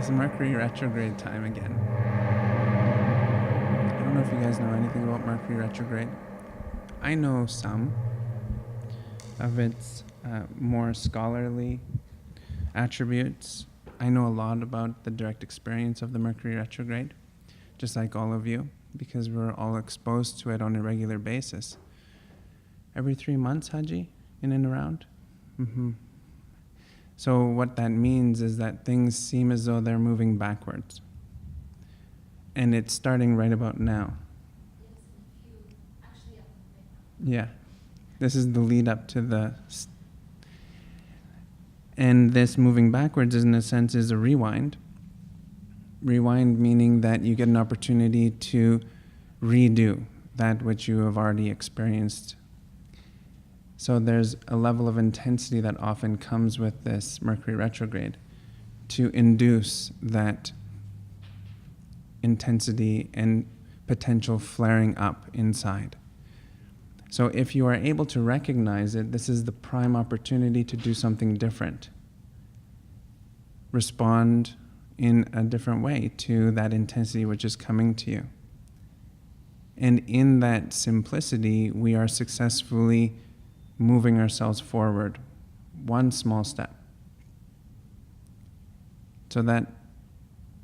It's Mercury retrograde time again. I don't know if you guys know anything about Mercury retrograde. I know some of its more scholarly attributes. I know a lot about the direct experience of the Mercury retrograde, just like all of you, because we're all exposed to it on a regular basis. Every 3 months, Haji, in and around? So what that means is that things seem as though they're moving backwards. And it's starting right about now. Yeah. This is the lead up to the... And this moving backwards, in a sense, is a rewind. Rewind meaning that you get an opportunity to redo that which you have already experienced. So there's a level of intensity that often comes with this Mercury retrograde to induce that intensity and potential flaring up inside. So if you are able to recognize it, this is the prime opportunity to do something different. Respond in a different way to that intensity which is coming to you. And in that simplicity, we are successfully moving ourselves forward, one small step. So that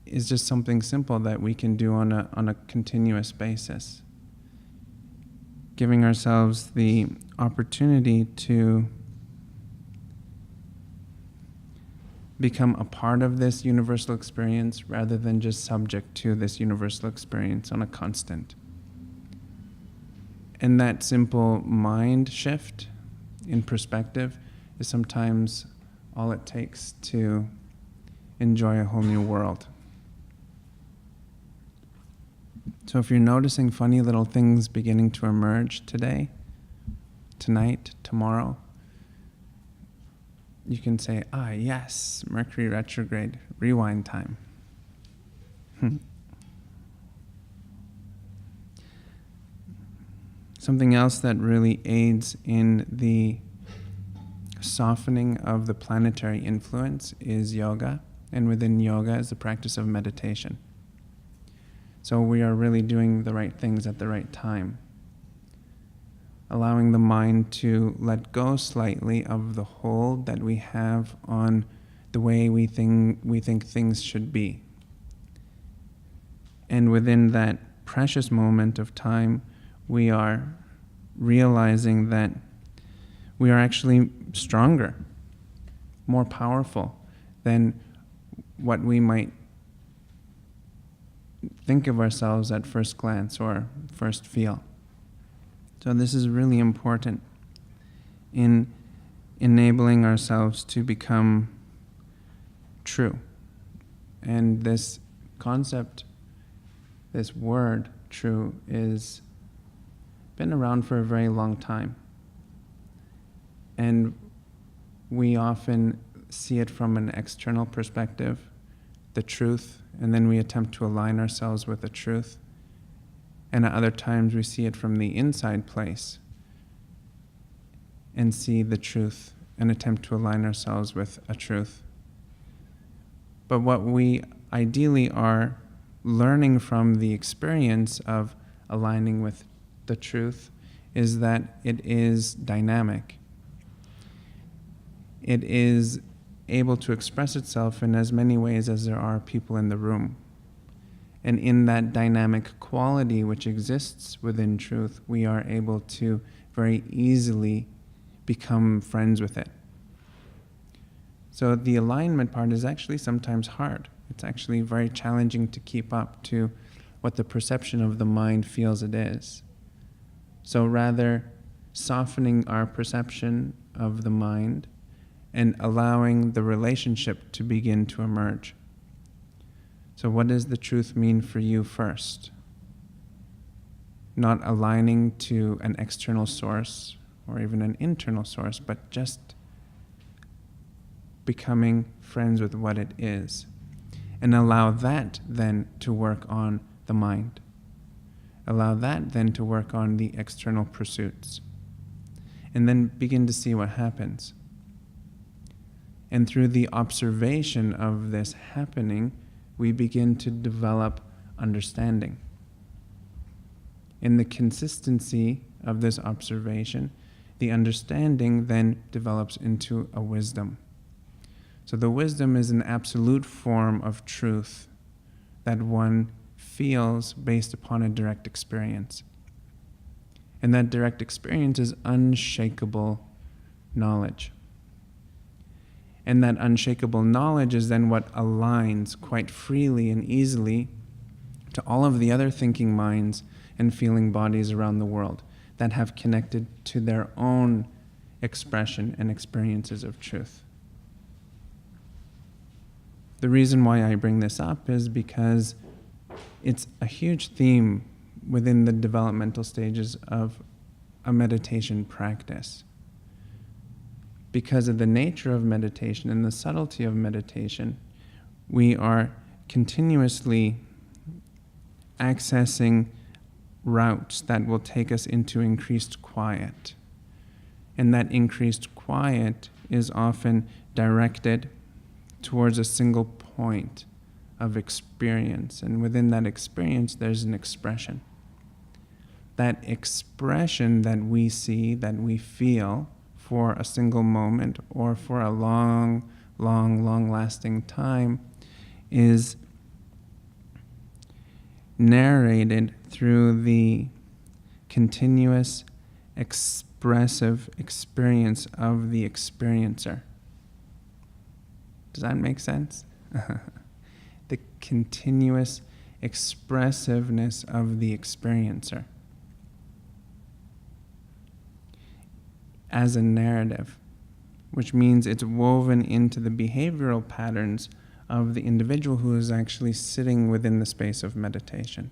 is just something simple that we can do on a continuous basis. Giving ourselves the opportunity to become a part of this universal experience rather than just subject to this universal experience on a constant. And that simple mind shift in perspective is sometimes all it takes to enjoy a whole new world. So if you're noticing funny little things beginning to emerge today, tonight, tomorrow, you can say, yes, Mercury retrograde, rewind time. Something else that really aids in the softening of the planetary influence is yoga, and within yoga is the practice of meditation. So we are really doing the right things at the right time, allowing the mind to let go slightly of the hold that we have on the way we think things should be. And within that precious moment of time, we are realizing that we are actually stronger, more powerful than what we might think of ourselves at first glance or first feel. So this is really important in enabling ourselves to become true. And this concept, this word, true, is been around for a very long time. And we often see it from an external perspective, the truth, and then we attempt to align ourselves with the truth. And at other times we see it from the inside place and see the truth and attempt to align ourselves with a truth. But what we ideally are learning from the experience of aligning with the truth is that it is dynamic. It is able to express itself in as many ways as there are people in the room. And in that dynamic quality which exists within truth, we are able to very easily become friends with it. So the alignment part is actually sometimes hard. It's actually very challenging to keep up to what the perception of the mind feels it is. So rather softening our perception of the mind and allowing the relationship to begin to emerge. So what does the truth mean for you first? Not aligning to an external source or even an internal source, but just becoming friends with what it is. And allow that then to work on the mind. Allow that then to work on the external pursuits. And then begin to see what happens. And through the observation of this happening, we begin to develop understanding. In the consistency of this observation, the understanding then develops into a wisdom. So the wisdom is an absolute form of truth that one feels based upon a direct experience. And that direct experience is unshakable knowledge. And that unshakable knowledge is then what aligns quite freely and easily to all of the other thinking minds and feeling bodies around the world that have connected to their own expression and experiences of truth. The reason why I bring this up is because it's a huge theme within the developmental stages of a meditation practice. Because of the nature of meditation and the subtlety of meditation, we are continuously accessing routes that will take us into increased quiet. And that increased quiet is often directed towards a single point of experience. And within that experience, there's an expression. That expression that we see, that we feel for a single moment or for a long, long-lasting time is narrated through the continuous expressive experience of the experiencer. Does that make sense? The continuous expressiveness of the experiencer as a narrative, which means it's woven into the behavioral patterns of the individual who is actually sitting within the space of meditation.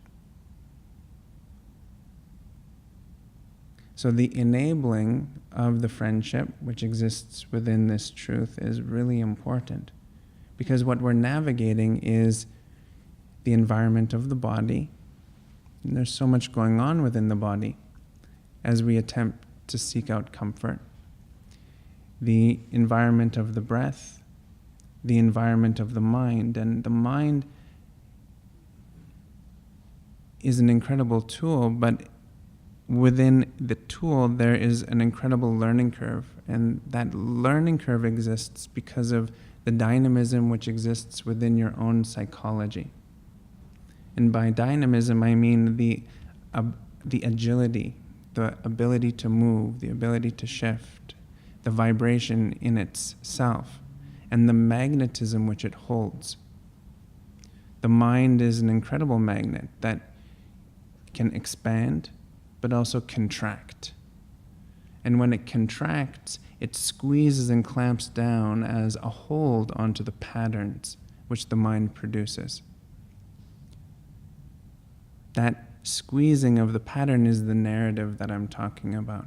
So the enabling of the friendship, which exists within this truth, is really important, because what we're navigating is the environment of the body. And there's so much going on within the body as we attempt to seek out comfort. The environment of the breath, the environment of the mind. And the mind is an incredible tool, but within the tool there is an incredible learning curve. And that learning curve exists because of the dynamism which exists within your own psychology. And by dynamism, I mean the agility, the ability to move, the ability to shift, the vibration in itself, and the magnetism which it holds. The mind is an incredible magnet that can expand, but also contract. And when it contracts, it squeezes and clamps down as a hold onto the patterns which the mind produces. That squeezing of the pattern is the narrative that I'm talking about.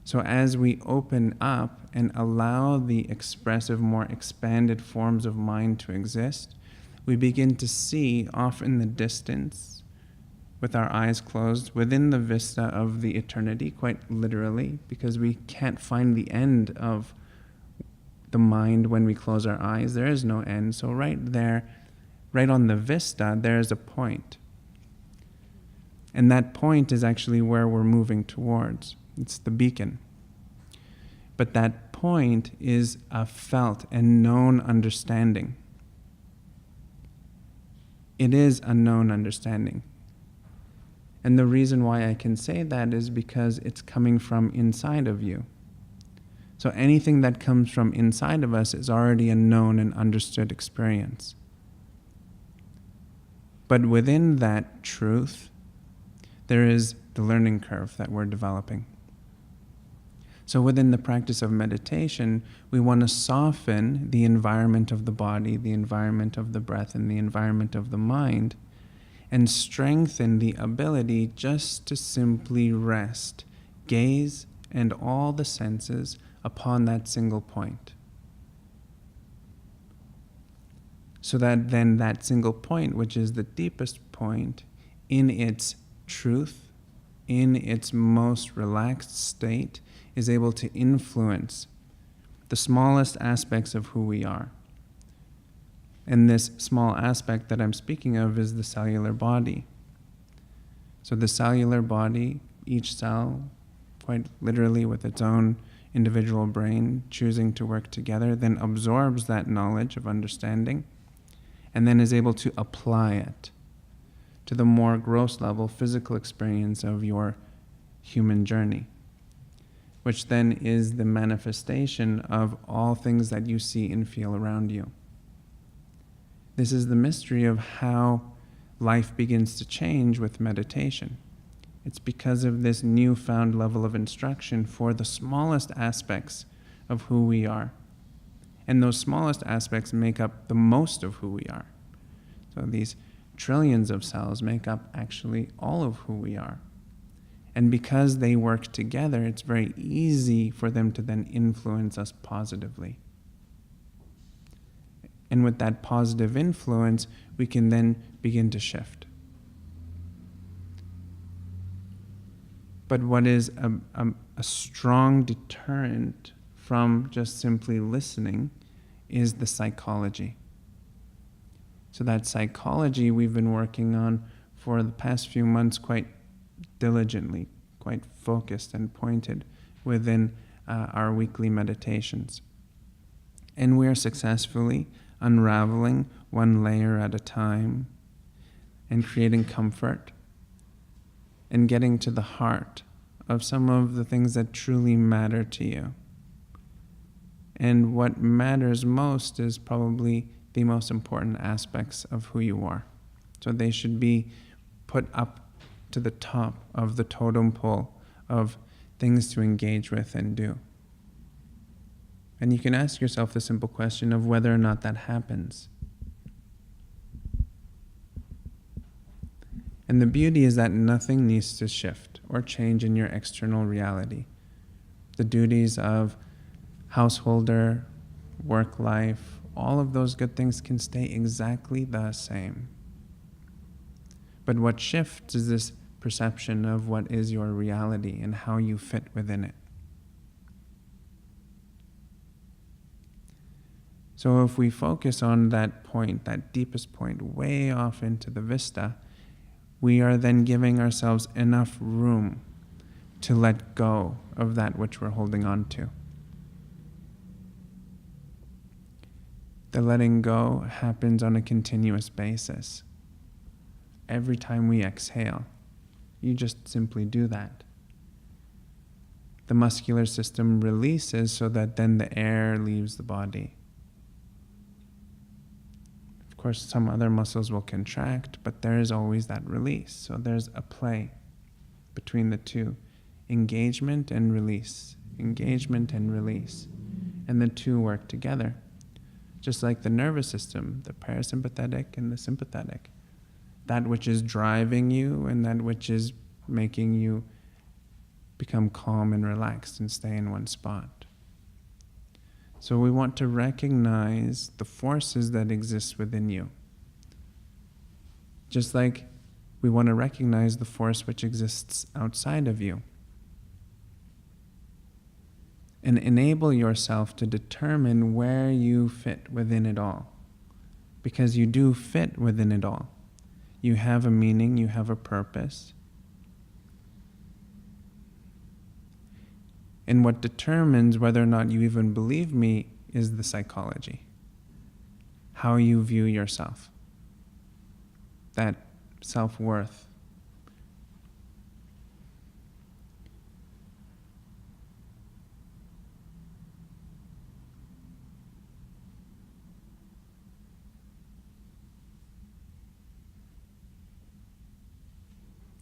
So as we open up and allow the expressive, more expanded forms of mind to exist, we begin to see off in the distance, with our eyes closed, within the vista of the eternity, quite literally, because we can't find the end of the mind when we close our eyes. There is no end. So right there, right on the vista, there is a point. And that point is actually where we're moving towards. It's the beacon. But that point is a felt and known understanding. It is a known understanding. And the reason why I can say that is because it's coming from inside of you. So anything that comes from inside of us is already a known and understood experience. But within that truth, there is the learning curve that we're developing. So within the practice of meditation, we want to soften the environment of the body, the environment of the breath, and the environment of the mind, and strengthen the ability just to simply rest, gaze, and all the senses upon that single point. So that then that single point, which is the deepest point, in its truth, in its most relaxed state, is able to influence the smallest aspects of who we are. And this small aspect that I'm speaking of is the cellular body. So the cellular body, each cell, quite literally with its own individual brain choosing to work together, then absorbs that knowledge of understanding and then is able to apply it to the more gross level physical experience of your human journey, which then is the manifestation of all things that you see and feel around you. This is the mystery of how life begins to change with meditation. It's because of this newfound level of instruction for the smallest aspects of who we are. And those smallest aspects make up the most of who we are. So these trillions of cells make up actually all of who we are. And because they work together, it's very easy for them to then influence us positively. And with that positive influence, we can then begin to shift. But what is a strong deterrent from just simply listening is the psychology. So that psychology we've been working on for the past few months quite diligently, quite focused and pointed within our weekly meditations. And we're successfully unraveling one layer at a time and creating comfort and getting to the heart of some of the things that truly matter to you. And what matters most is probably the most important aspects of who you are. So they should be put up to the top of the totem pole of things to engage with and do. And you can ask yourself the simple question of whether or not that happens. And the beauty is that nothing needs to shift or change in your external reality. The duties of householder, work life, all of those good things can stay exactly the same. But what shifts is this perception of what is your reality and how you fit within it. So if we focus on that point, that deepest point, way off into the vista, we are then giving ourselves enough room to let go of that which we're holding on to. The letting go happens on a continuous basis. Every time we exhale, you just simply do that. The muscular system releases so that then the air leaves the body. Of course, some other muscles will contract, but there is always that release. So there's a play between the two, engagement and release, engagement and release. And the two work together. Just like the nervous system, the parasympathetic and the sympathetic. That which is driving you and that which is making you become calm and relaxed and stay in one spot. So we want to recognize the forces that exist within you. Just like we want to recognize the force which exists outside of you. And enable yourself to determine where you fit within it all. Because you do fit within it all. You have a meaning, you have a purpose. And what determines whether or not you even believe me is the psychology. How you view yourself. That self-worth.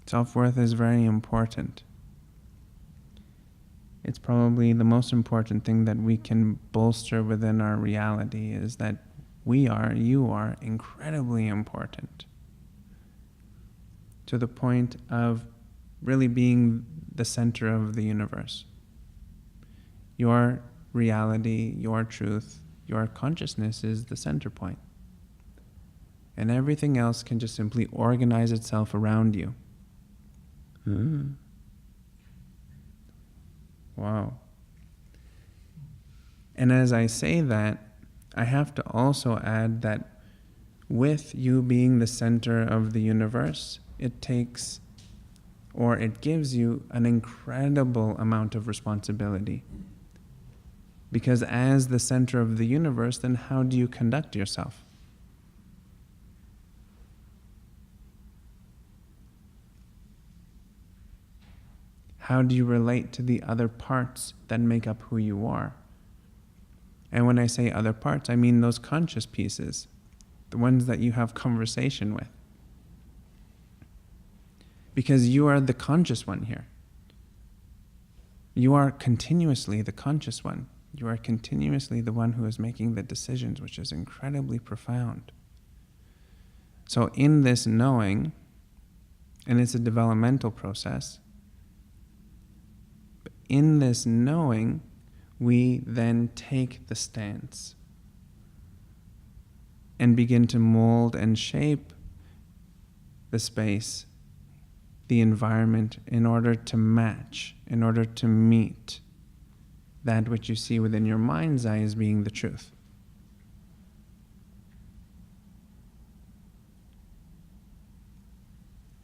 Self-worth is very important. It's probably the most important thing that we can bolster within our reality is that you are incredibly important. To the point of really being the center of the universe. Your reality, your truth, your consciousness is the center point. And everything else can just simply organize itself around you. Wow. And as I say that, I have to also add that with you being the center of the universe, it gives you an incredible amount of responsibility. Because as the center of the universe, then how do you conduct yourself? How do you relate to the other parts that make up who you are? And when I say other parts, I mean those conscious pieces, the ones that you have conversation with. Because you are the conscious one here. You are continuously the conscious one. You are continuously the one who is making the decisions, which is incredibly profound. So in this knowing, and it's a developmental process, but in this knowing, we then take the stance and begin to mold and shape the space, the environment, in order to match, in order to meet that which you see within your mind's eye as being the truth.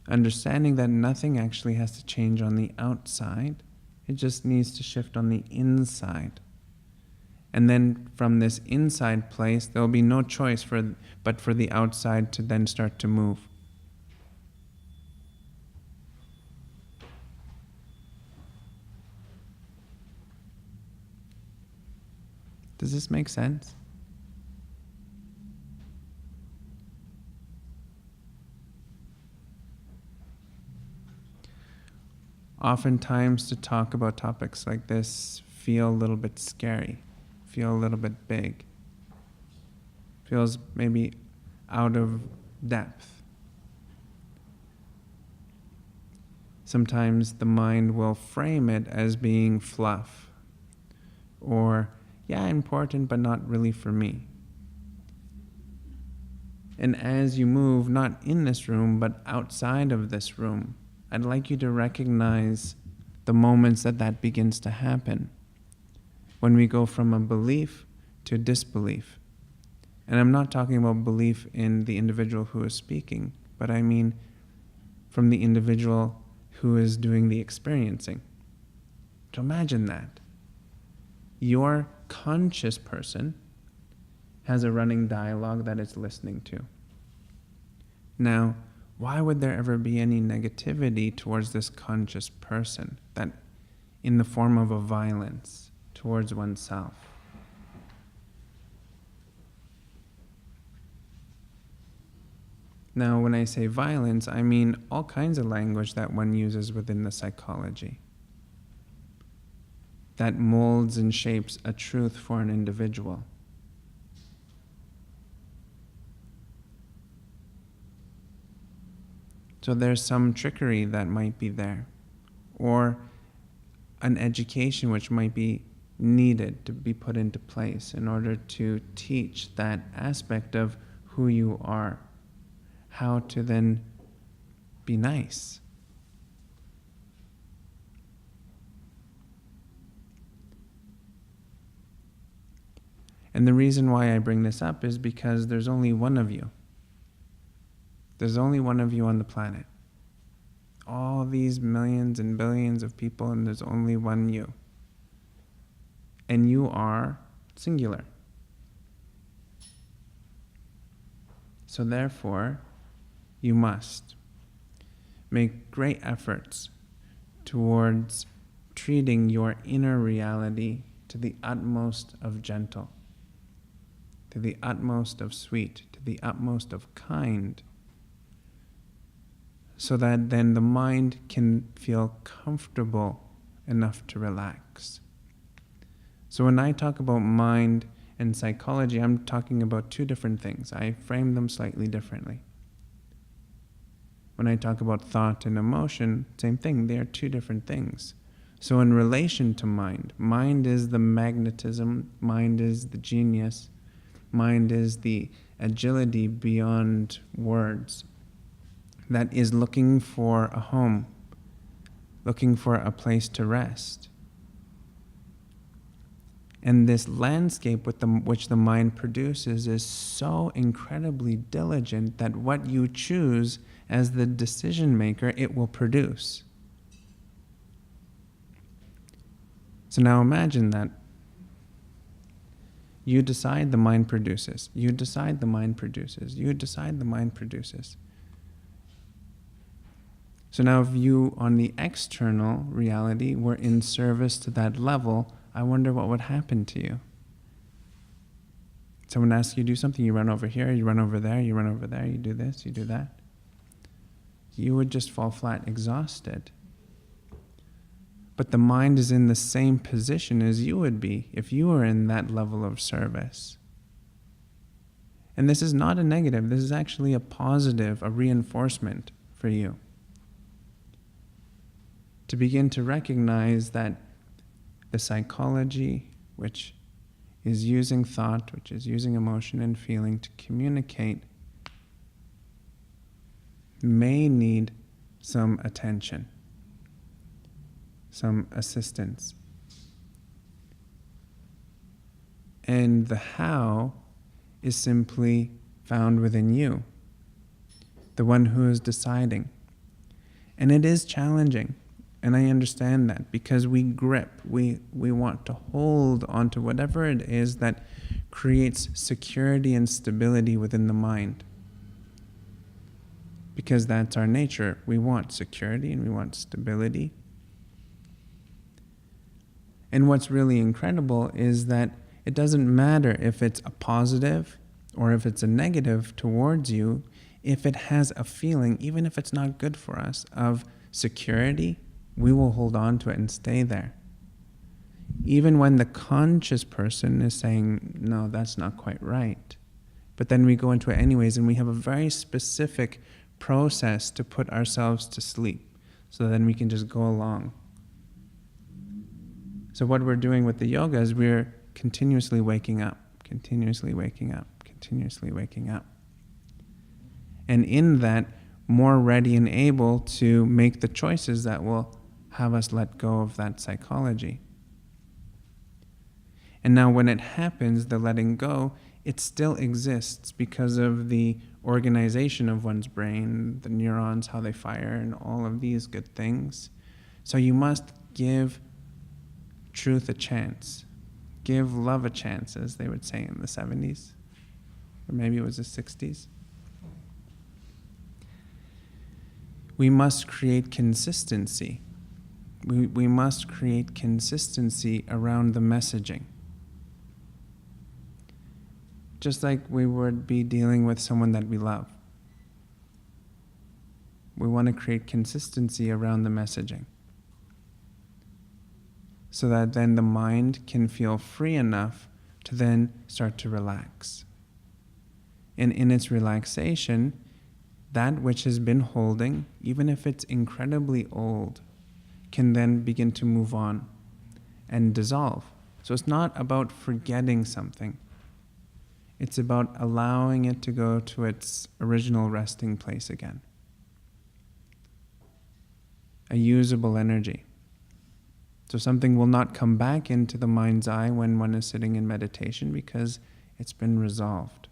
Understanding that nothing actually has to change on the outside, it just needs to shift on the inside. And then from this inside place, there will be no choice but for the outside to then start to move. Does this make sense? Oftentimes to talk about topics like this feel a little bit scary, feel a little bit big, feels maybe out of depth. Sometimes the mind will frame it as being fluff, or yeah, important, but not really for me. And as you move, not in this room, but outside of this room, I'd like you to recognize the moments that begins to happen. When we go from a belief to disbelief. And I'm not talking about belief in the individual who is speaking, but I mean from the individual who is doing the experiencing. So imagine that. Your conscious person has a running dialogue that it's listening to. Now, why would there ever be any negativity towards this conscious person, that in the form of a violence towards oneself? Now, when I say violence, I mean all kinds of language that one uses within the psychology that molds and shapes a truth for an individual. So there's some trickery that might be there, or an education which might be needed to be put into place in order to teach that aspect of who you are, how to then be nice. And the reason why I bring this up is because there's only one of you. There's only one of you on the planet. All these millions and billions of people, and there's only one you. And you are singular. So therefore, you must make great efforts towards treating your inner reality to the utmost of gentle, to the utmost of sweet, to the utmost of kind, so that then the mind can feel comfortable enough to relax. So when I talk about mind and psychology, I'm talking about two different things. I frame them slightly differently. When I talk about thought and emotion, same thing, they are two different things. So in relation to mind, mind is the magnetism, mind is the genius, mind is the agility beyond words, that is looking for a home, looking for a place to rest. And this landscape which the mind produces is so incredibly diligent that what you choose as the decision maker, it will produce. So now imagine that. You decide, the mind produces. You decide, the mind produces. You decide, the mind produces. So now if you, on the external reality, were in service to that level, I wonder what would happen to you. Someone asks you to do something, you run over here, you run over there, you run over there, you do this, you do that. You would just fall flat exhausted. But the mind is in the same position as you would be if you were in that level of service. And this is not a negative, this is actually a positive, a reinforcement for you. To begin to recognize that the psychology, which is using thought, which is using emotion and feeling to communicate, may need some attention, some assistance. And the how is simply found within you, the one who is deciding. And it is challenging, and I understand that, because we grip, we want to hold onto whatever it is that creates security and stability within the mind. Because that's our nature. We want security and we want stability. And what's really incredible is that it doesn't matter if it's a positive or if it's a negative towards you, if it has a feeling, even if it's not good for us, of security, we will hold on to it and stay there. Even when the conscious person is saying, no, that's not quite right. But then we go into it anyways, and we have a very specific process to put ourselves to sleep, so then we can just go along. So what we're doing with the yoga is we're continuously waking up, continuously waking up, continuously waking up. And in that, more ready and able to make the choices that will have us let go of that psychology. And now when it happens, the letting go, it still exists because of the organization of one's brain, the neurons, how they fire, and all of these good things. So you must give truth a chance. Give love a chance, as they would say in the 70s. Or maybe it was the 60s. We must create consistency. We must create consistency around the messaging. Just like we would be dealing with someone that we love. We want to create consistency around the messaging, so that then the mind can feel free enough to then start to relax. And in its relaxation, that which has been holding, even if it's incredibly old, can then begin to move on and dissolve. So it's not about forgetting something. It's about allowing it to go to its original resting place again. A usable energy. So something will not come back into the mind's eye when one is sitting in meditation because it's been resolved.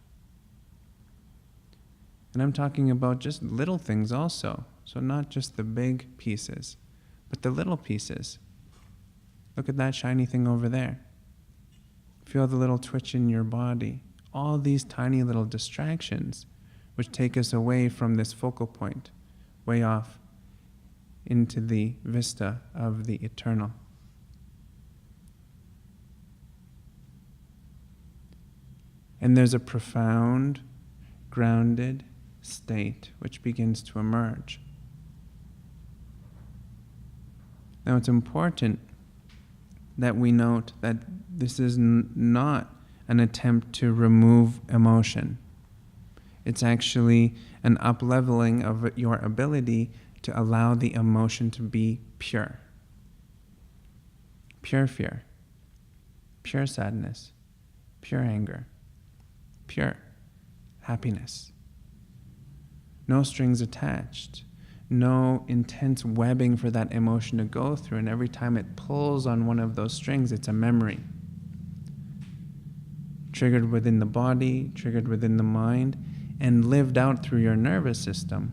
And I'm talking about just little things also. So not just the big pieces, but the little pieces. Look at that shiny thing over there. Feel the little twitch in your body. All these tiny little distractions which take us away from this focal point, way off into the vista of the eternal. And there's a profound, grounded state which begins to emerge. Now it's important that we note that this is not an attempt to remove emotion. It's actually an up-leveling of your ability to allow the emotion to be pure. Pure fear, pure sadness, pure anger, pure happiness. No strings attached. No intense webbing for that emotion to go through, and every time it pulls on one of those strings, it's a memory. triggered within the body, triggered within the mind, and lived out through your nervous system.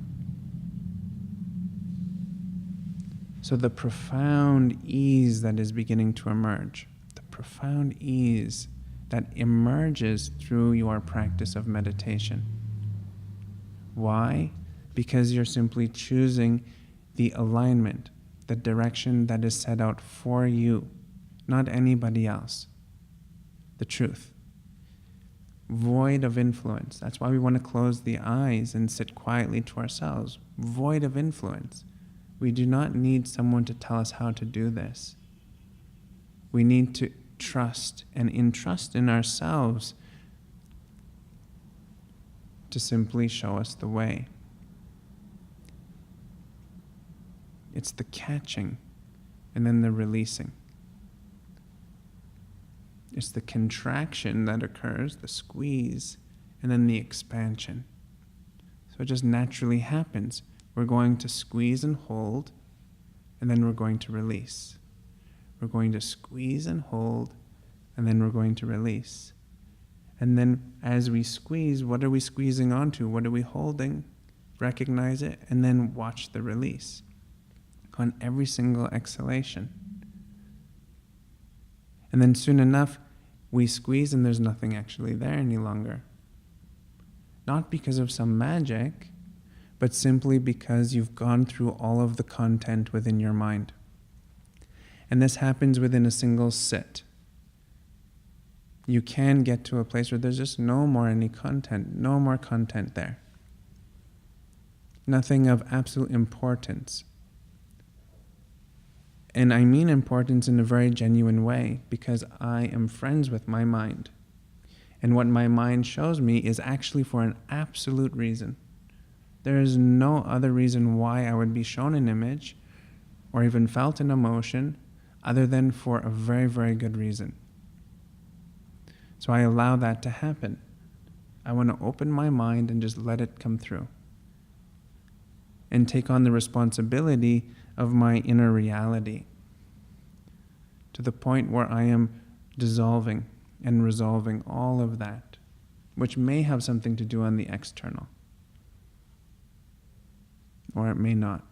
So the profound ease that is beginning to emerge, the profound ease that emerges through your practice of meditation. Why? Because you're simply choosing the alignment, the direction that is set out for you, not anybody else. The truth. Void of influence. That's why we want to close the eyes and sit quietly to ourselves. Void of influence. We do not need someone to tell us how to do this. We need to trust and entrust in ourselves to simply show us the way. It's the catching and then the releasing. It's the contraction that occurs, the squeeze, and then the expansion. So it just naturally happens. We're going to squeeze and hold, and then we're going to release. We're going to squeeze and hold, and then we're going to release. And then as we squeeze, what are we squeezing onto? What are we holding? Recognize it, and then watch the release on every single exhalation. And then soon enough, we squeeze and there's nothing actually there any longer. Not because of some magic, but simply because you've gone through all of the content within your mind. And this happens within a single sit. You can get to a place where there's just no more any content, no more content there. Nothing of absolute importance. And I mean importance in a very genuine way, because I am friends with my mind. And what my mind shows me is actually for an absolute reason. There is no other reason why I would be shown an image or even felt an emotion other than for a very, very good reason. So I allow that to happen. I want to open my mind and just let it come through. And take on the responsibility of my inner reality to the point where I am dissolving and resolving all of that, which may have something to do on the external. Or it may not.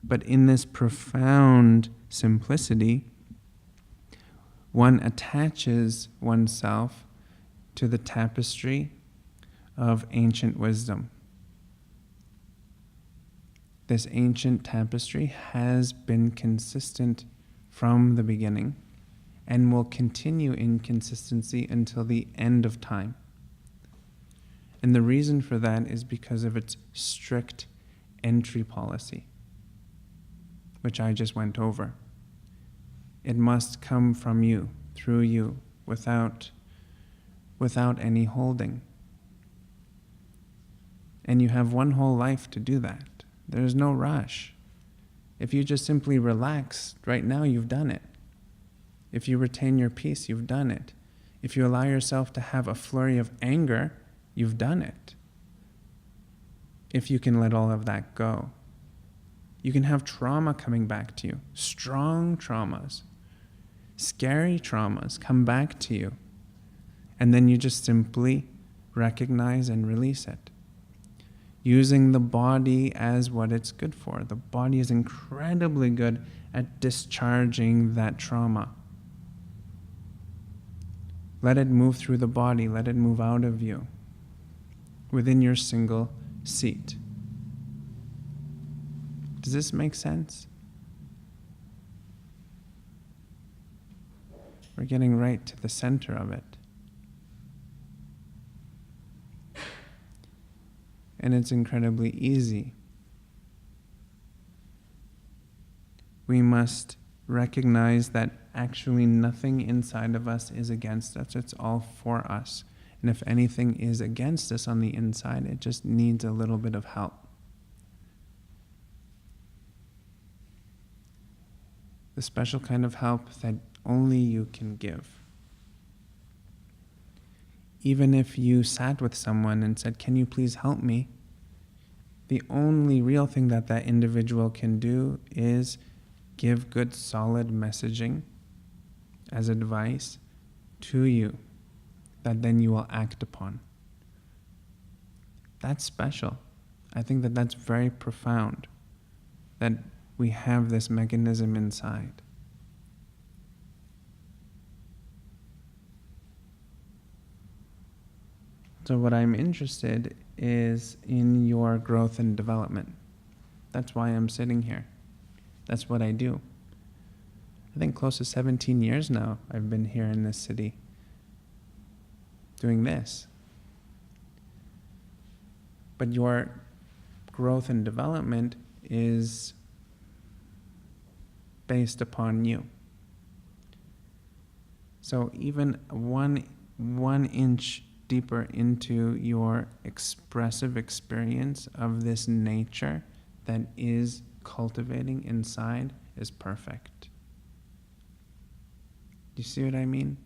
But in this profound simplicity, one attaches oneself to the tapestry of ancient wisdom. This ancient tapestry has been consistent from the beginning and will continue in consistency until the end of time. And the reason for that is because of its strict entry policy, which I just went over. It must come from you, through you, without any holding. And you have one whole life to do that. There's no rush. If you just simply relax, right now you've done it. If you retain your peace, you've done it. If you allow yourself to have a flurry of anger, you've done it. If you can let all of that go. You can have trauma coming back to you. Strong traumas. Scary traumas come back to you. And then you just simply recognize and release it. Using the body as what it's good for. The body is incredibly good at discharging that trauma. Let it move through the body. Let it move out of you. Within your single seat. Does this make sense? We're getting right to the center of it. And it's incredibly easy. We must recognize that actually nothing inside of us is against us. It's all for us. And if anything is against us on the inside, it just needs a little bit of help. The special kind of help that only you can give. Even if you sat with someone and said, "Can you please help me?" The only real thing that that individual can do is give good, solid messaging as advice, to you that then you will act upon. That's special. I think that that's very profound, that we have this mechanism inside. So what I'm interested is in your growth and development. That's why I'm sitting here. That's what I do. I think close to 17 years now I've been here in this city doing this. But your growth and development is based upon you. So even one inch deeper into your expressive experience of this nature that is cultivating inside is perfect. You see what I mean?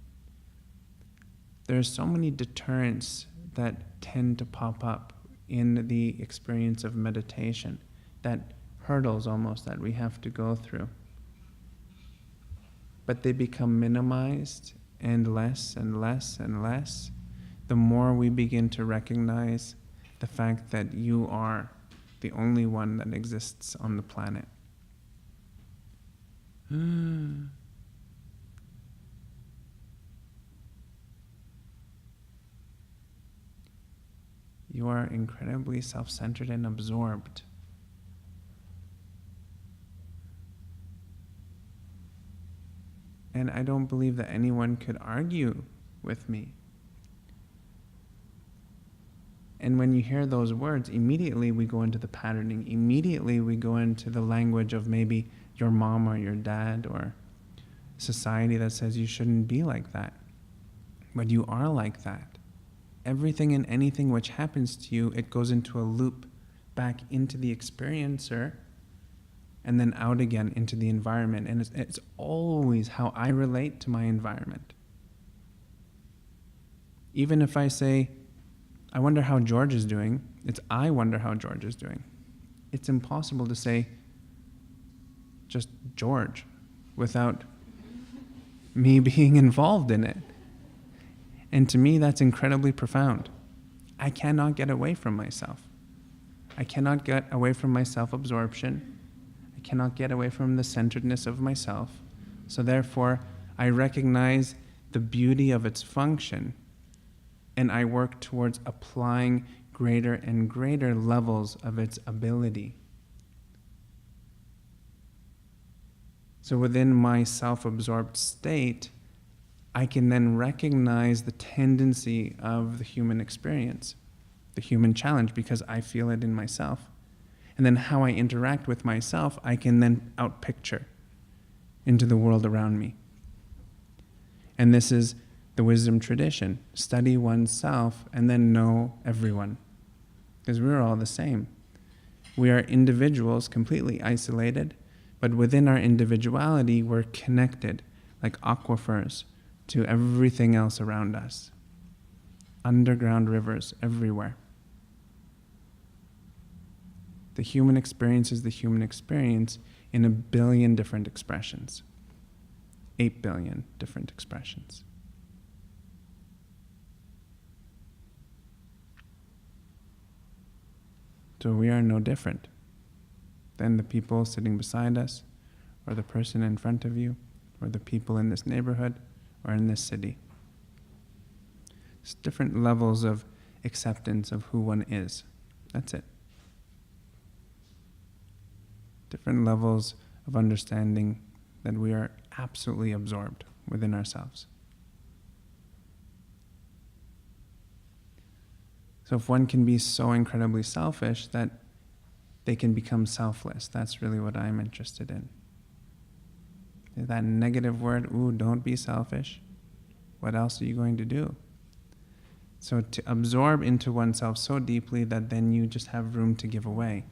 There's so many deterrents that tend to pop up in the experience of meditation, that hurdles almost that we have to go through. But they become minimized and less and less and less the more we begin to recognize the fact that you are the only one that exists on the planet. You are incredibly self-centered and absorbed. And I don't believe that anyone could argue with me. And when you hear those words, immediately we go into the patterning. Immediately we go into the language of maybe your mom or your dad or society that says you shouldn't be like that. But you are like that. Everything and anything which happens to you, it goes into a loop back into the experiencer and then out again into the environment. And it's always how I relate to my environment. Even if I say, I wonder how George is doing, it's I wonder how George is doing. It's impossible to say just George without me being involved in it. And to me, that's incredibly profound. I cannot get away from myself. I cannot get away from my self-absorption. I cannot get away from the centeredness of myself. So therefore, I recognize the beauty of its function, and I work towards applying greater and greater levels of its ability. So within my self-absorbed state, I can then recognize the tendency of the human experience, the human challenge, because I feel it in myself. And then how I interact with myself, I can then outpicture into the world around me. And this is the wisdom tradition. Study oneself and then know everyone. Because we're all the same. We are individuals, completely isolated, but within our individuality, we're connected like aquifers to everything else around us. Underground rivers everywhere. The human experience is the human experience in 1 billion different expressions. 8 billion different expressions. So we are no different than the people sitting beside us, or the person in front of you, or the people in this neighborhood, or in this city. It's different levels of acceptance of who one is. That's it. Different levels of understanding that we are absolutely absorbed within ourselves. So if one can be so incredibly selfish that they can become selfless, that's really what I'm interested in. That negative word, don't be selfish. What else are you going to do? So to absorb into oneself so deeply that then you just have room to give away.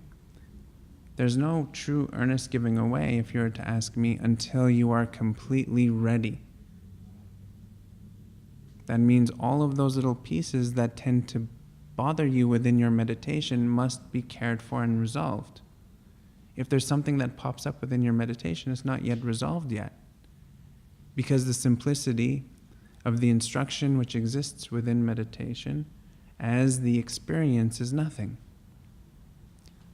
There's no true earnest giving away, if you were to ask me, until you are completely ready. That means all of those little pieces that tend to bother you within your meditation must be cared for and resolved. If there's something that pops up within your meditation, it's not yet resolved yet. Because the simplicity of the instruction which exists within meditation as the experience is nothing.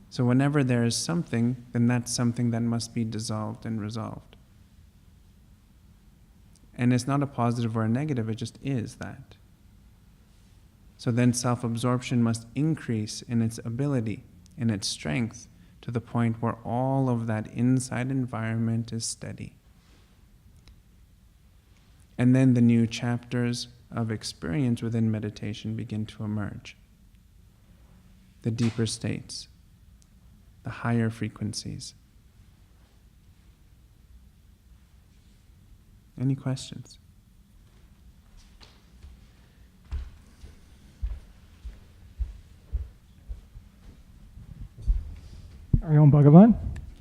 So whenever there is something, then that's something that must be dissolved and resolved. And it's not a positive or a negative, it just is that. So then self-absorption must increase in its ability, in its strength, to the point where all of that inside environment is steady. And then the new chapters of experience within meditation begin to emerge. The deeper states, the higher frequencies. Any questions? Arion Bhagavan.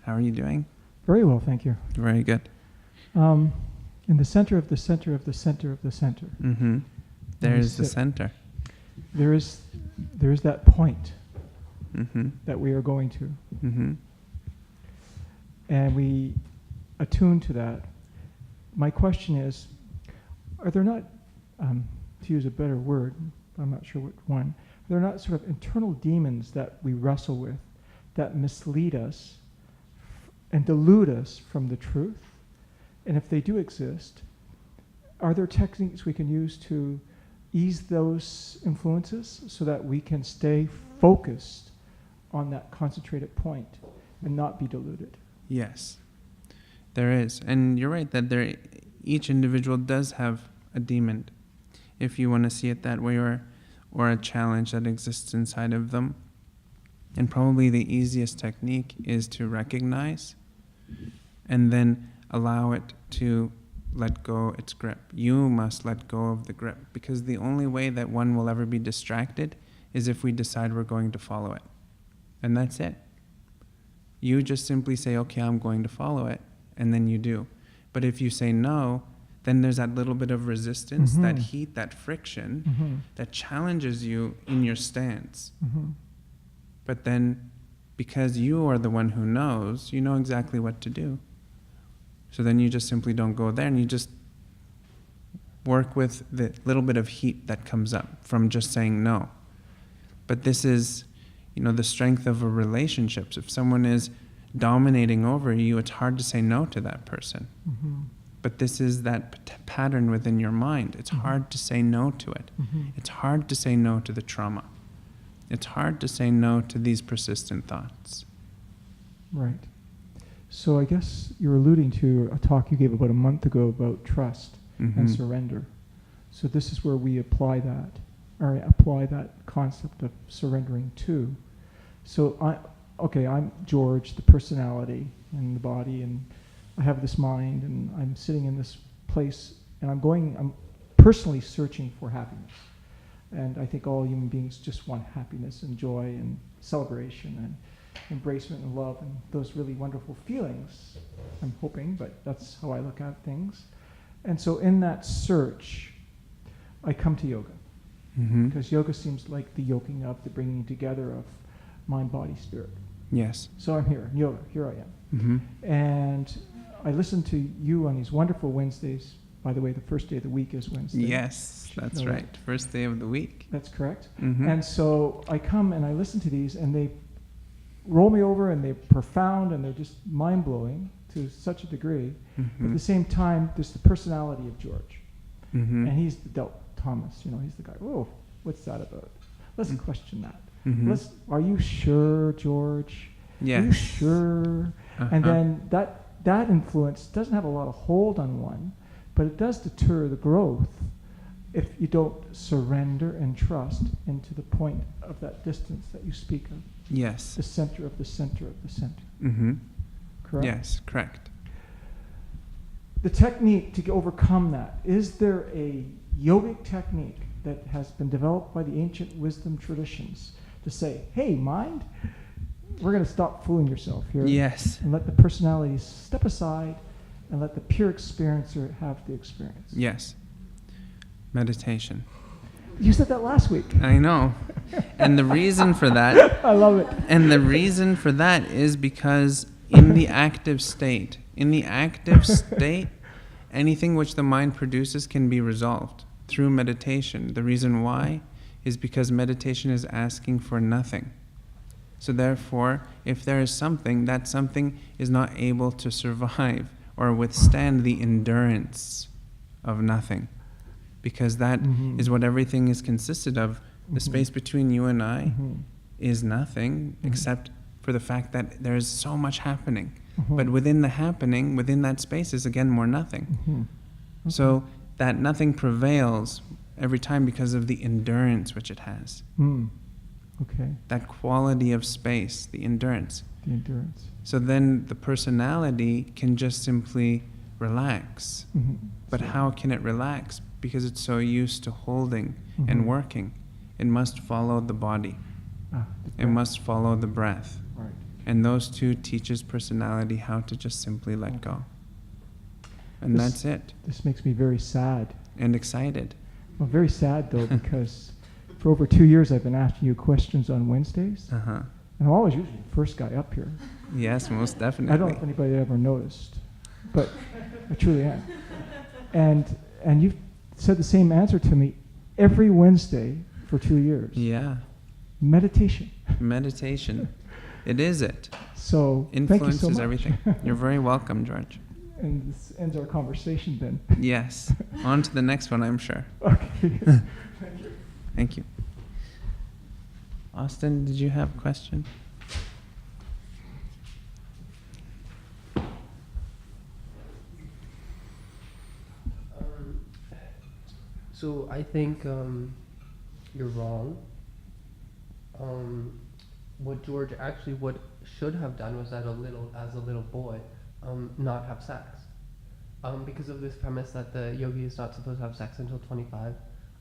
How are you doing? Very well, thank you. Very good. In the center of the center of the center of the center. Mm-hmm. There is the center. There is that point Mm-hmm. that we are going to. Mm-hmm. And we attune to that. My question is, are there not, to use a better word, I'm not sure what one, are there not sort of internal demons that we wrestle with that mislead us and delude us from the truth? And if they do exist, are there techniques we can use to ease those influences so that we can stay focused on that concentrated point and not be deluded? Yes, there is. And you're right that each individual does have a demon, if you want to see it that way, or a challenge that exists inside of them. And probably the easiest technique is to recognize and then allow it to let go its grip. You must let go of the grip, because the only way that one will ever be distracted is if we decide we're going to follow it. And that's it. You just simply say, okay, I'm going to follow it, and then you do. But if you say no, then there's that little bit of resistance, Mm-hmm. that heat, that friction, Mm-hmm. that challenges you in your stance. Mm-hmm. But then, because you are the one who knows, you know exactly what to do. So then you just simply don't go there, and you just work with the little bit of heat that comes up from just saying no. But this is, the strength of a relationship. So if someone is dominating over you, it's hard to say no to that person. Mm-hmm. But this is that pattern within your mind. It's Mm-hmm. hard to say no to it. Mm-hmm. It's hard to say no to the trauma. It's hard to say no to these persistent thoughts. Right. So I guess you're alluding to a talk you gave about a month ago about trust Mm-hmm. and surrender. So this is where we apply that concept of surrendering to. So I'm George, the personality and the body, and I have this mind, and I'm sitting in this place, and I'm personally searching for happiness. And I think all human beings just want happiness and joy and celebration and embracement and love and those really wonderful feelings, I'm hoping, but that's how I look at things. And so in that search, I come to yoga. Mm-hmm. Because yoga seems like the yoking up, the bringing together of mind, body, spirit. Yes. So I'm here, in yoga, here I am. Mm-hmm. And I listen to you on these wonderful Wednesdays. By the way, the first day of the week is Wednesday. Yes, that's know right. First day of the week. That's correct. Mm-hmm. And so I come and I listen to these, and they roll me over, and they're profound, and they're just mind-blowing to such a degree. But at Mm-hmm. the same time, there's the personality of George. Mm-hmm. And he's the Del Thomas, he's the guy. Whoa, what's that about? Let's question that. Mm-hmm. Are you sure, George? Yes. Are you sure? Uh-huh. And then that influence doesn't have a lot of hold on one, but it does deter the growth if you don't surrender and trust into the point of that distance that you speak of. Yes. The center of the center of the center. Mm-hmm. Correct? Yes, correct. The technique to overcome that, is there a yogic technique that has been developed by the ancient wisdom traditions to say, hey, mind, we're going to stop fooling yourself here. Yes. And let the personality step aside and let the pure experiencer have the experience. Yes. Meditation. You said that last week. I know. And the reason for that... I love it. And the reason for that is because in the active state, anything which the mind produces can be resolved through meditation. The reason why is because meditation is asking for nothing. So therefore, if there is something, that something is not able to survive or withstand the endurance of nothing. Because that is what everything is consisted of. The space between you and I is nothing except for the fact that there is so much happening. But within the happening, within that space is again more nothing. So that nothing prevails every time because of the endurance which it has. Okay. That quality of space, the endurance. The endurance. So then the personality can just simply relax. But how can it relax? Because it's so used to holding and working. It must follow the body. It must follow the breath. Right. And those two teaches personality how to just simply let go. And that's it. This makes me very sad. And excited. Well, very sad though, because for over 2 years I've been asking you questions on Wednesdays. And I'm always usually the first guy up here. Yes, most definitely. I don't know if anybody ever noticed, but I truly am. And you've said the same answer to me every Wednesday for 2 years. Yeah. Meditation. Meditation. It is it. So influences thank you so much. Everything. You're very welcome, George. And this ends our conversation then. Yes. On to the next one, I'm sure. Okay. Thank you. Thank you. Austin, did you have a question? So I think you're wrong. What George actually what should have done was as a little boy, not have sex. Because of this premise that the yogi is not supposed to have sex until 25.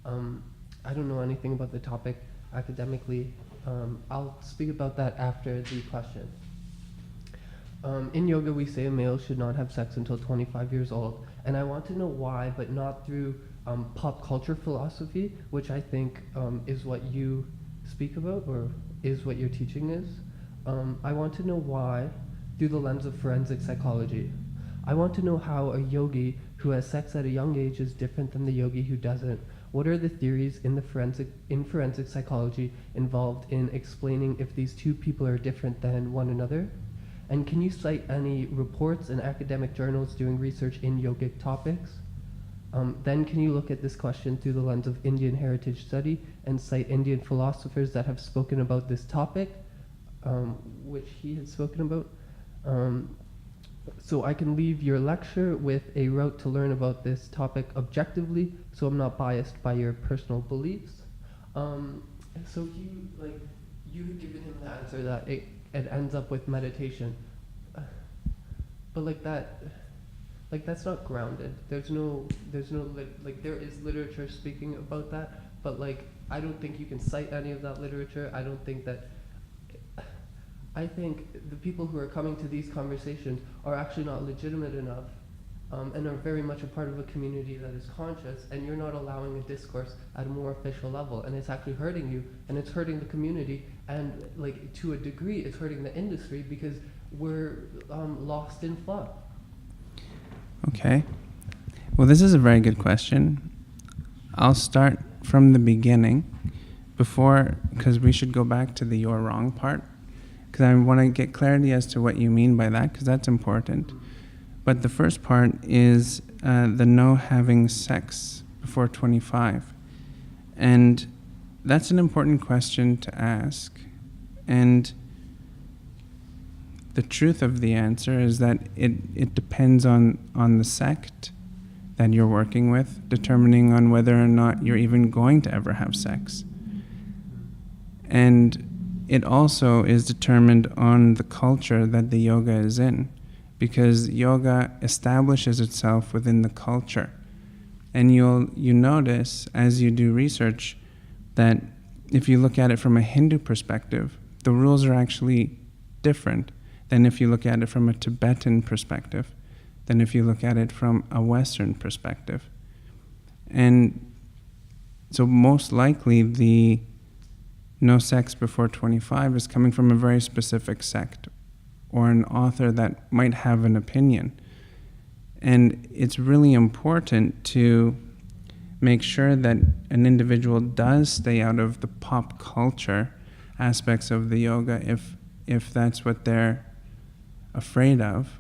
I don't know anything about the topic academically. I'll speak about that after the question. In yoga, we say a male should not have sex until 25 years old. And I want to know why, but not through pop culture philosophy, which I think is what you speak about, or is what your teaching is. I want to know why through the lens of forensic psychology. I want to know how a yogi who has sex at a young age is different than the yogi who doesn't. What are the theories in forensic psychology involved in explaining if these two people are different than one another? And can you cite any reports in academic journals doing research in yogic topics? Then can you look at this question through the lens of Indian heritage study and cite Indian philosophers that have spoken about this topic, which he had spoken about? So I can leave your lecture with a route to learn about this topic objectively, so I'm not biased by your personal beliefs. So you had given him the answer that it ends up with meditation, but that's not grounded. There's no there is literature speaking about that, but I don't think you can cite any of that literature. I think the people who are coming to these conversations are actually not legitimate enough, and are very much a part of a community that is conscious, and you're not allowing a discourse at a more official level, and it's actually hurting you, and it's hurting the community, and to a degree it's hurting the industry because we're lost in flood. Okay. Well, this is a very good question. I'll start from the beginning because we should go back to the "you're wrong" part, because I want to get clarity as to what you mean by that, because that's important. But the first part is the no having sex before 25. And that's an important question to ask. And the truth of the answer is that it depends on the sect that you're working with, determining on whether or not you're even going to ever have sex. And it also is determined on the culture that the yoga is in, because yoga establishes itself within the culture. And you notice as you do research that if you look at it from a Hindu perspective, the rules are actually different than if you look at it from a Tibetan perspective, than if you look at it from a Western perspective. And so most likely the no sex before 25 is coming from a very specific sect or an author that might have an opinion. And it's really important to make sure that an individual does stay out of the pop culture aspects of the yoga if that's what they're afraid of.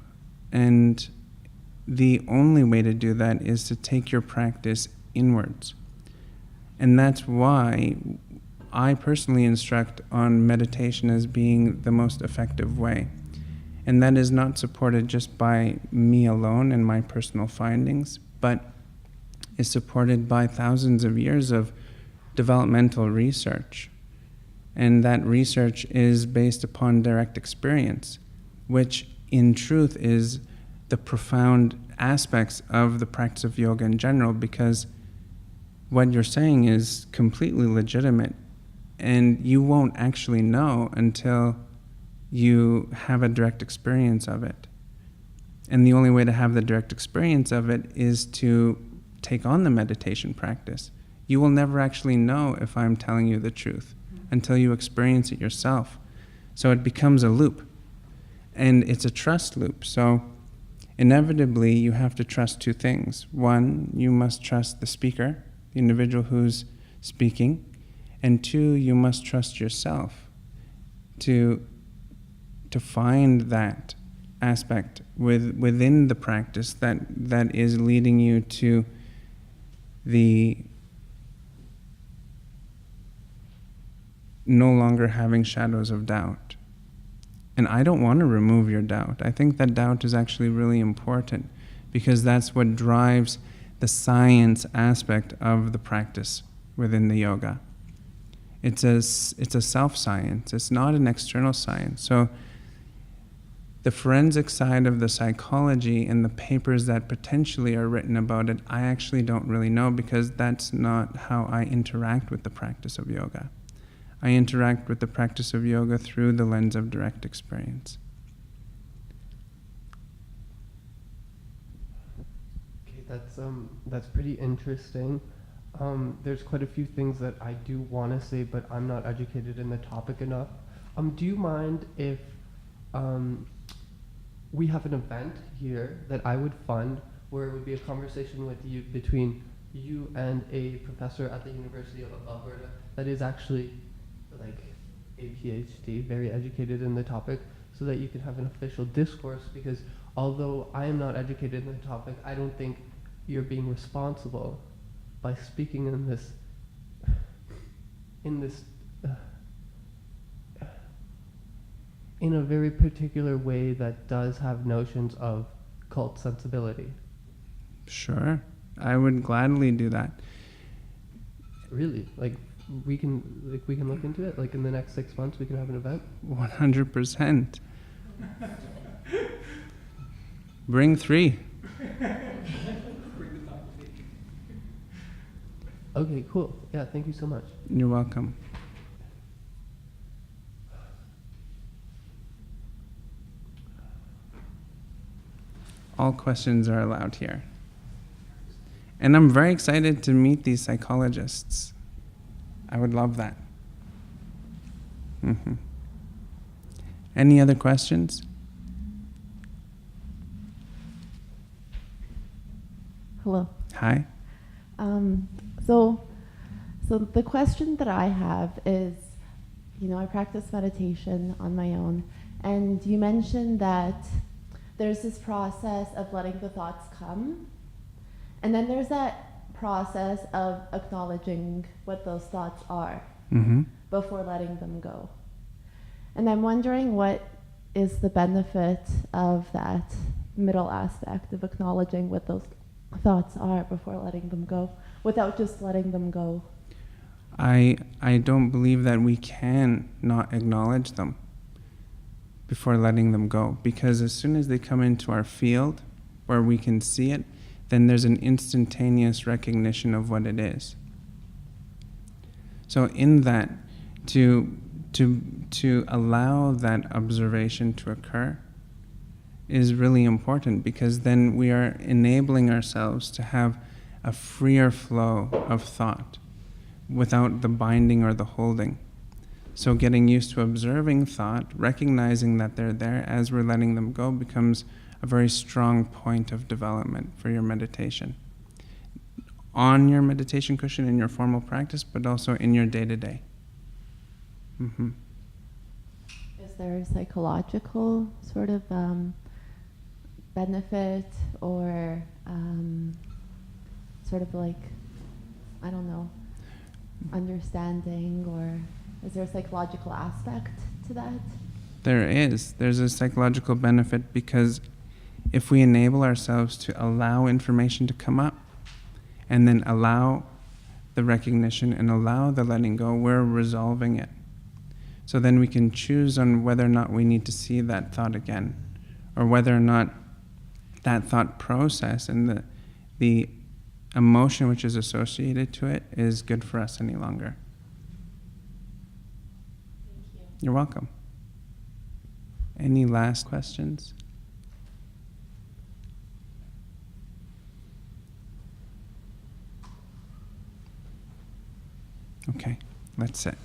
And the only way to do that is to take your practice inwards. And that's why I personally instruct on meditation as being the most effective way. And that is not supported just by me alone and my personal findings, but is supported by thousands of years of developmental research. And that research is based upon direct experience, which in truth is the profound aspects of the practice of yoga in general, because what you're saying is completely legitimate, and you won't actually know until you have a direct experience of it. And the only way to have the direct experience of it is to take on the meditation practice. You will never actually know if I'm telling you the truth until you experience it yourself. So it becomes a loop, and it's a trust loop. So inevitably, you have to trust two things. One, you must trust the speaker, the individual who's speaking, and two, you must trust yourself to find that aspect within the practice that is leading you to the no longer having shadows of doubt. And I don't want to remove your doubt. I think that doubt is actually really important, because that's what drives the science aspect of the practice within the yoga. It's a self-science. It's not an external science. So the forensic side of the psychology and the papers that potentially are written about it, I actually don't really know, because that's not how I interact with the practice of yoga. I interact with the practice of yoga through the lens of direct experience. Okay, that's pretty interesting. There's quite a few things that I do want to say, but I'm not educated in the topic enough. Do you mind if we have an event here that I would fund, where it would be a conversation between you and a professor at the University of Alberta that is actually like a PhD, very educated in the topic, so that you can have an official discourse, because although I am not educated in the topic, I don't think you're being responsible by speaking in this in a very particular way that does have notions of cult sensibility. Sure, I would gladly do that. Really? Like we can look into it? Like in the next 6 months we can have an event? 100%. Bring 3. Okay, cool. Yeah, thank you so much. You're welcome. All questions are allowed here. And I'm very excited to meet these psychologists. I would love that. Mm-hmm. Any other questions? Hello. Hi. So the question that I have is, I practice meditation on my own, and you mentioned that there's this process of letting the thoughts come, and then there's that process of acknowledging what those thoughts are before letting them go. And I'm wondering, what is the benefit of that middle aspect of acknowledging what those thoughts are before letting them go, without just letting them go? I don't believe that we can not acknowledge them before letting them go, because as soon as they come into our field where we can see it, then there's an instantaneous recognition of what it is. So in that, to allow that observation to occur is really important, because then we are enabling ourselves to have a freer flow of thought without the binding or the holding. So getting used to observing thought, recognizing that they're there as we're letting them go, becomes a a very strong point of development for your meditation. On your meditation cushion in your formal practice, but also in your day-to-day. Mm-hmm. Is there a psychological sort of benefit or sort of like, I don't know, understanding, or is there a psychological aspect to that? There is. There's a psychological benefit because if we enable ourselves to allow information to come up and then allow the recognition and allow the letting go, we're resolving it. So then we can choose on whether or not we need to see that thought again, or whether or not that thought process and the emotion which is associated to it is good for us any longer. Thank you. You're welcome. Any last questions? Okay, let's sit.